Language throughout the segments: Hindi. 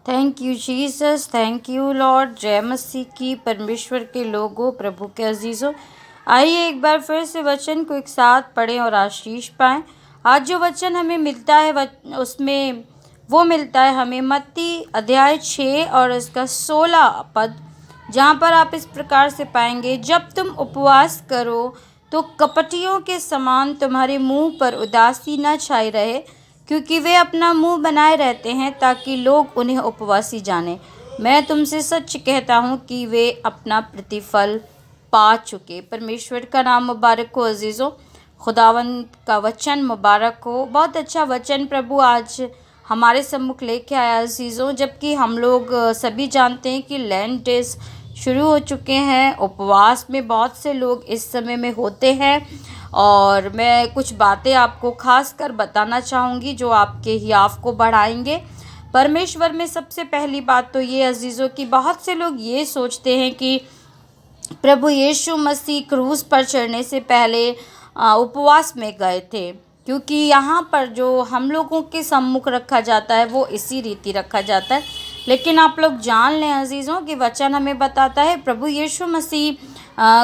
Thank you Jesus, thank you Lord. जय मसीह की। परमेश्वर के लोगों, प्रभु के अजीज़ों, आइए एक बार फिर से वचन को एक साथ पढ़ें और आशीष पाएं। आज जो वचन हमें मिलता है उसमें वो मिलता है हमें मत्ती अध्याय 6 और इसका 16 पद, जहाँ पर आप इस प्रकार से पाएंगे, जब तुम उपवास करो तो कपटियों के समान तुम्हारे मुंह पर उदासी न छाई रहे, क्योंकि वे अपना मुंह बनाए रहते हैं ताकि लोग उन्हें उपवासी जाने। मैं तुमसे सच कहता हूँ कि वे अपना प्रतिफल पा चुके। परमेश्वर का नाम मुबारक हो अजीज़ों, खुदावंद का वचन मुबारक हो। बहुत अच्छा वचन प्रभु आज हमारे सम्मुख लेके आया अजीज़ों। जबकि हम लोग सभी जानते हैं कि लैंड डेज शुरू हो चुके हैं, उपवास में बहुत से लोग इस समय में होते हैं, और मैं कुछ बातें आपको खास कर बताना चाहूँगी जो आपके हियाव को बढ़ाएंगे परमेश्वर में। सबसे पहली बात तो ये अजीज़ों कि बहुत से लोग ये सोचते हैं कि प्रभु यीशु मसीह क्रूस पर चढ़ने से पहले उपवास में गए थे, क्योंकि यहाँ पर जो हम लोगों के सम्मुख रखा जाता है वो इसी रीति रखा जाता है। लेकिन आप लोग जान लें अजीज़ों कि वचन हमें बताता है प्रभु यीशु मसीह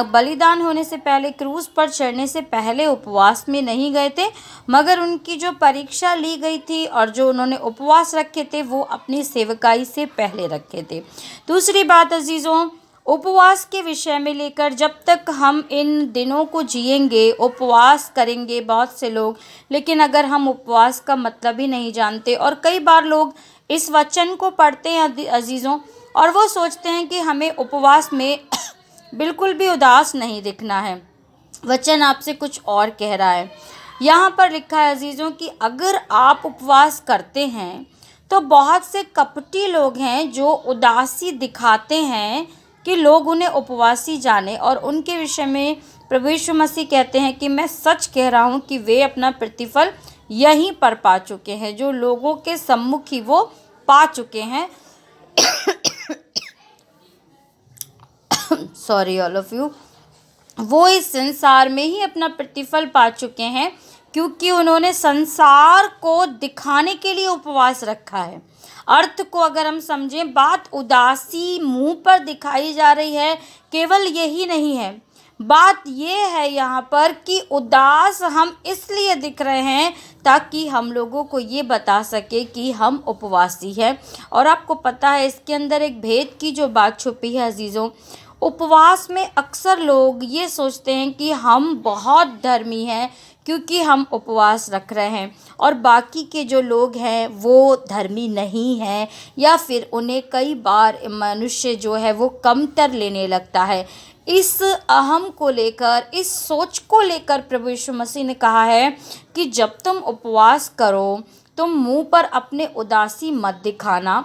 बलिदान होने से पहले, क्रूस पर चढ़ने से पहले उपवास में नहीं गए थे, मगर उनकी जो परीक्षा ली गई थी और जो उन्होंने उपवास रखे थे वो अपनी सेवकाई से पहले रखे थे। दूसरी बात अजीज़ों, उपवास के विषय में लेकर, जब तक हम इन दिनों को जिएंगे उपवास करेंगे बहुत से लोग, लेकिन अगर हम उपवास का मतलब ही नहीं जानते, और कई बार लोग इस वचन को पढ़ते हैं अजीज़ों और वो सोचते हैं कि हमें उपवास में बिल्कुल भी उदास नहीं दिखना है। वचन आपसे कुछ और कह रहा है। यहाँ पर लिखा है अजीज़ों कि अगर आप उपवास करते हैं तो बहुत से कपटी लोग हैं जो उदासी दिखाते हैं कि लोग उन्हें उपवासी जाने, और उनके विषय में प्रभु यीशु मसीह कहते हैं कि मैं सच कह रहा हूँ कि वे अपना प्रतिफल यहीं पर पा चुके हैं, जो लोगों के सम्मुख ही वो पा चुके हैं। Sorry all of you. वो इस संसार में ही अपना प्रतिफल पा चुके हैं, क्योंकि उन्होंने संसार को दिखाने के लिए उपवास रखा है। अर्थ को अगर हम समझें, बात उदासी मुंह पर दिखाई जा रही है, केवल यही नहीं है, बात ये है यहाँ पर कि उदास हम इसलिए दिख रहे हैं ताकि हम लोगों को ये बता सके कि हम उपवासी हैं। और आपको पता है इसके अंदर एक भेद की जो बात छुपी है अजीज़ों, उपवास में अक्सर लोग ये सोचते हैं कि हम बहुत धर्मी हैं क्योंकि हम उपवास रख रहे हैं, और बाकी के जो लोग हैं वो धर्मी नहीं हैं, या फिर उन्हें कई बार मनुष्य जो है वो कमतर लेने लगता है। इस अहम को लेकर, इस सोच को लेकर प्रभु यीशु मसीह ने कहा है कि जब तुम उपवास करो तुम मुंह पर अपने उदासी मत दिखाना,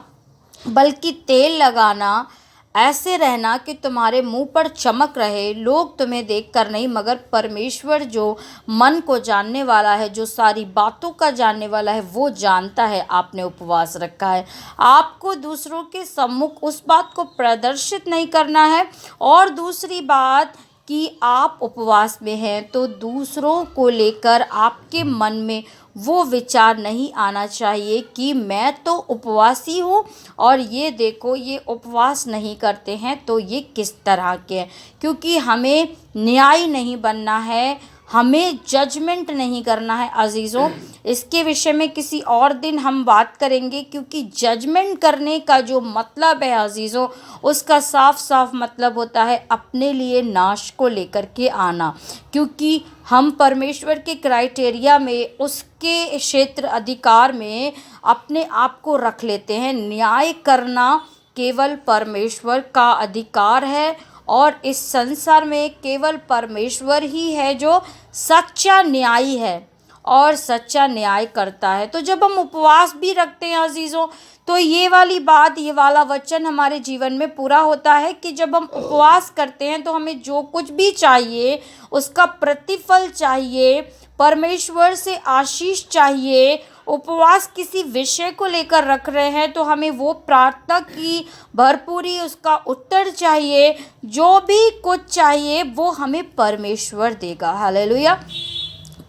बल्कि तेल लगाना, ऐसे रहना कि तुम्हारे मुंह पर चमक रहे, लोग तुम्हें देखकर नहीं मगर परमेश्वर जो मन को जानने वाला है, जो सारी बातों का जानने वाला है, वो जानता है आपने उपवास रखा है। आपको दूसरों के सम्मुख उस बात को प्रदर्शित नहीं करना है, और दूसरी बात कि आप उपवास में हैं तो दूसरों को लेकर आपके मन में वो विचार नहीं आना चाहिए कि मैं तो उपवासी हूँ और ये देखो ये उपवास नहीं करते हैं तो ये किस तरह के हैं। क्योंकि हमें न्याय नहीं बनना है, हमें जजमेंट नहीं करना है अजीज़ों। इसके विषय में किसी और दिन हम बात करेंगे, क्योंकि जजमेंट करने का जो मतलब है अजीज़ों, उसका साफ साफ मतलब होता है अपने लिए नाश को लेकर के आना। क्योंकि हम परमेश्वर के क्राइटेरिया में, उसके क्षेत्र अधिकार में अपने आप को रख लेते हैं। न्याय करना केवल परमेश्वर का अधिकार है, और इस संसार में केवल परमेश्वर ही है जो सच्चा न्यायी है और सच्चा न्याय करता है। तो जब हम उपवास भी रखते हैं अजीज़ों, तो ये वाली बात, ये वाला वचन हमारे जीवन में पूरा होता है कि जब हम उपवास करते हैं तो हमें जो कुछ भी चाहिए उसका प्रतिफल चाहिए, परमेश्वर से आशीष चाहिए। उपवास किसी विषय को लेकर रख रहे हैं तो हमें वो प्रार्थना की भरपूरी उसका उत्तर चाहिए, जो भी कुछ चाहिए वो हमें परमेश्वर देगा। हालेलुया।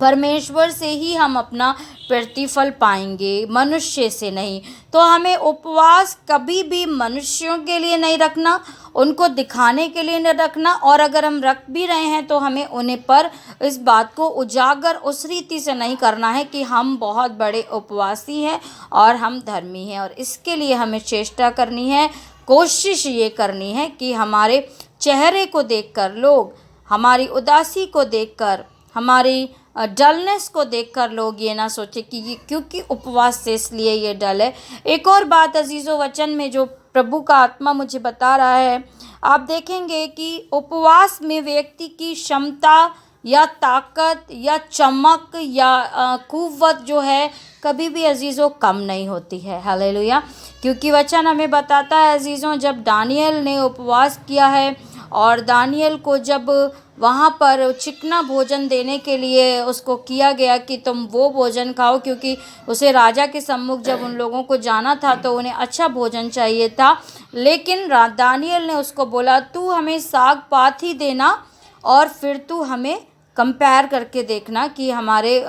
परमेश्वर से ही हम अपना प्रतिफल पाएंगे, मनुष्य से नहीं। तो हमें उपवास कभी भी मनुष्यों के लिए नहीं रखना, उनको दिखाने के लिए नहीं रखना, और अगर हम रख भी रहे हैं तो हमें उन्हें पर इस बात को उजागर उस रीति से नहीं करना है कि हम बहुत बड़े उपवासी हैं और हम धर्मी हैं। और इसके लिए हमें चेष्टा करनी है, कोशिश ये करनी है कि हमारे चेहरे को देखकर लोग, हमारी उदासी को देखकर, हमारी डलनेस को देखकर लोग ये ना सोचे कि ये क्योंकि उपवास से इसलिए ये डल है। एक और बात अजीज़ों, वचन में जो प्रभु का आत्मा मुझे बता रहा है, आप देखेंगे कि उपवास में व्यक्ति की क्षमता या ताकत या चमक या कुव्वत जो है कभी भी अजीज़ों कम नहीं होती है। हालेलुया। क्योंकि वचन हमें बताता है अजीज़ों, जब दानियल ने उपवास किया है और दानियल को जब वहाँ पर चिकना भोजन देने के लिए उसको किया गया कि तुम वो भोजन खाओ, क्योंकि उसे राजा के सम्मुख जब उन लोगों को जाना था तो उन्हें अच्छा भोजन चाहिए था। लेकिन दानियल ने उसको बोला, तू हमें साग पात ही देना और फिर तू हमें कंपेयर करके देखना कि हमारे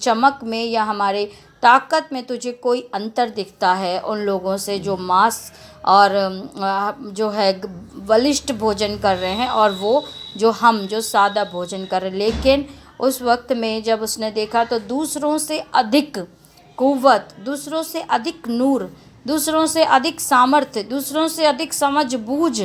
चमक में या हमारे ताकत में तुझे कोई अंतर दिखता है उन लोगों से जो मांस और जो है बलिष्ठ भोजन कर रहे हैं, और वो जो सादा भोजन कर रहे हैं। लेकिन उस वक्त में जब उसने देखा तो दूसरों से अधिक कुव्वत, दूसरों से अधिक नूर, दूसरों से अधिक सामर्थ्य, दूसरों से अधिक समझ बूझ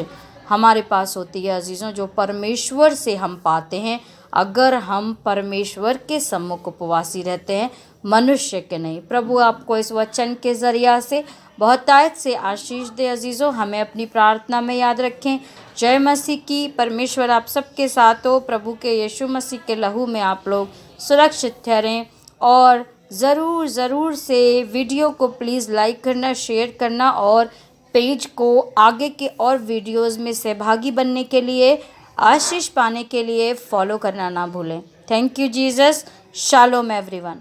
हमारे पास होती है अजीज़ों, जो परमेश्वर से हम पाते हैं अगर हम परमेश्वर के सम्मुख उपवासी रहते हैं, मनुष्य के नहीं। प्रभु आपको इस वचन के ज़रिया से बहुतायत से आशीष दे अजीज़ों। हमें अपनी प्रार्थना में याद रखें। जय मसीह की। परमेश्वर आप सबके साथ हो। प्रभु के यीशु मसीह के लहू में आप लोग सुरक्षित ठहरें, और ज़रूर से वीडियो को प्लीज़ लाइक करना, शेयर करना, और पेज को आगे के और वीडियोस में सहभागी बनने के लिए, आशीष पाने के लिए फॉलो करना ना भूलें। Thank you Jesus. Shalom everyone.